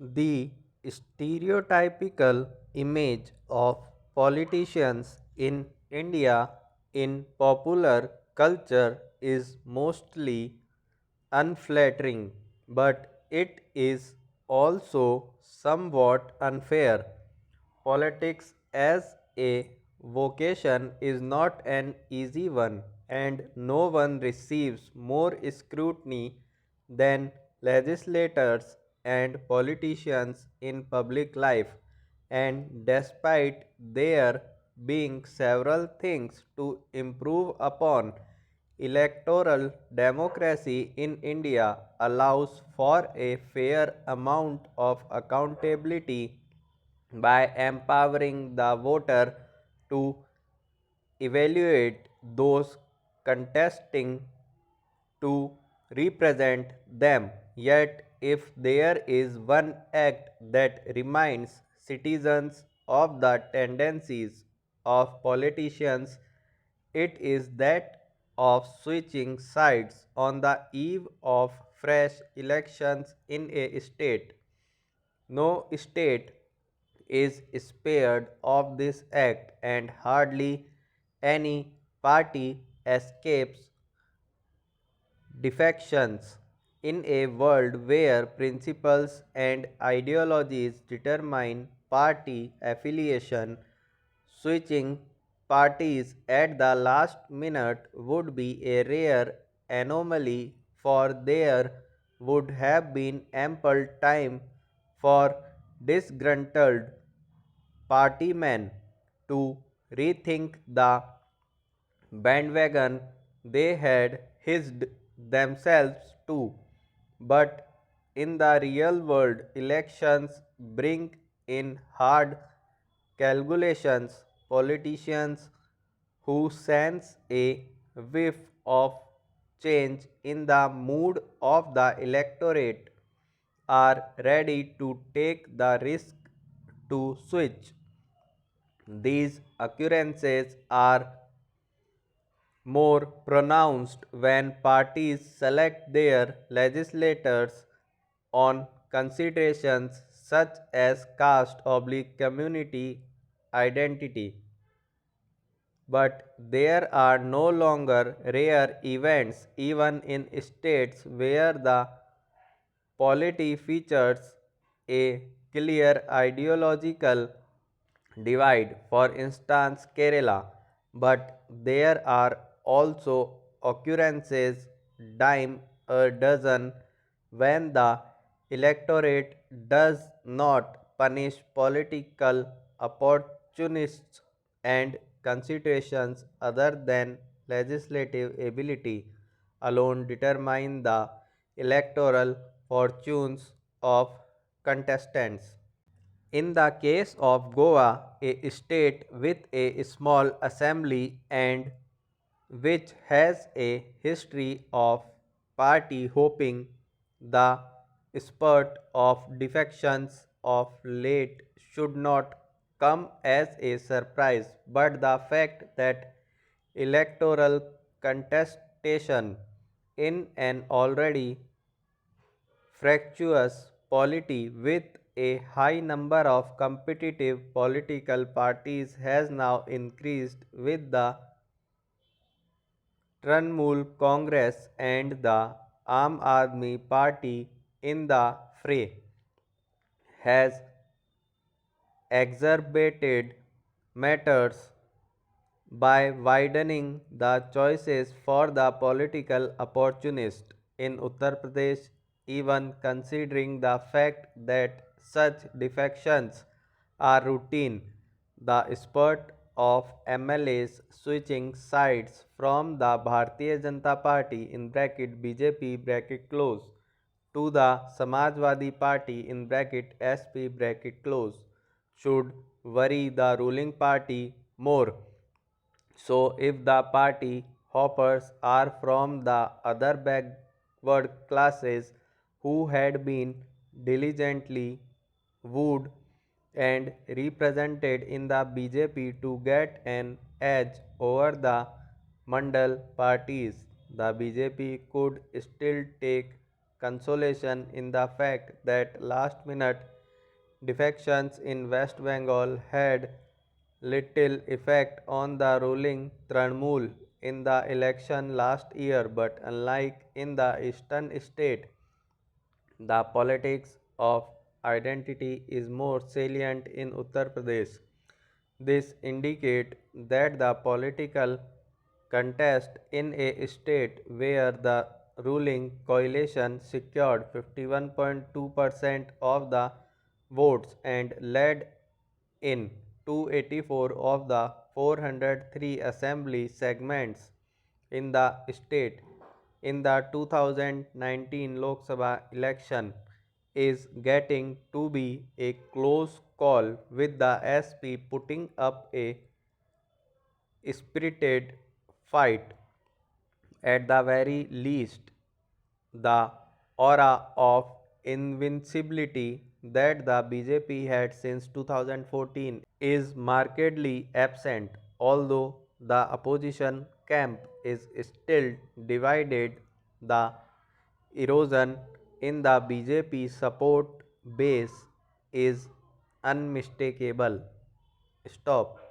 The stereotypical image of politicians in India in popular culture is mostly unflattering, but it is also somewhat unfair. Politics as a vocation is not an easy one, and no one receives more scrutiny than legislators and politicians in public life. And despite there being several things to improve upon, electoral democracy in India allows for a fair amount of accountability by empowering the voter to evaluate those contesting to represent them. Yet, if there is one act that reminds citizens of the tendencies of politicians, it is that of switching sides on the eve of fresh elections in a state. No state is spared of this act, and hardly any party escapes defections. In a world where principles and ideologies determine party affiliation, switching parties at the last minute would be a rare anomaly, for there would have been ample time for disgruntled partymen to rethink the bandwagon they had hitched themselves to. But in the real world, elections bring in hard calculations. Politicians who sense a whiff of change in the mood of the electorate are ready to take the risk to switch. These occurrences are more pronounced when parties select their legislators on considerations such as caste oblique community identity. But there are no longer rare events even in states where the polity features a clear ideological divide, for instance Kerala, but there are also occurrences dime a dozen when the electorate does not punish political opportunists and considerations other than legislative ability alone determine the electoral fortunes of contestants. In the case of Goa, a state with a small assembly and which has a history of party hopping, the spurt of defections of late should not come as a surprise, but the fact that electoral contestation in an already fractious polity with a high number of competitive political parties has now increased with the Trinamool Congress and the Aam Aadmi Party in the fray has exacerbated matters by widening the choices for the political opportunist in Uttar Pradesh, even considering the fact that such defections are routine. The spurt of MLAs switching sides from the Bharatiya Janata Party in bracket BJP bracket close to the Samajwadi Party in bracket SP bracket close should worry the ruling party more. So, if the party hoppers are from the other backward classes who had been diligently wooed and represented in the BJP to get an edge over the Mandal parties, the BJP could still take consolation in the fact that last minute defections in West Bengal had little effect on the ruling Trinamool in the election last year, but unlike in the eastern state, the politics of identity is more salient in Uttar Pradesh. This indicates that the political contest in a state where the ruling coalition secured 51.2% of the votes and led in 284 of the 403 assembly segments in the state in the 2019 Lok Sabha election is getting to be a close call, with the SP putting up a spirited fight. At the very least, the aura of invincibility that the BJP had since 2014 is markedly absent, although the opposition camp is still divided. The erosion in the BJP support base is unmistakable. Stop.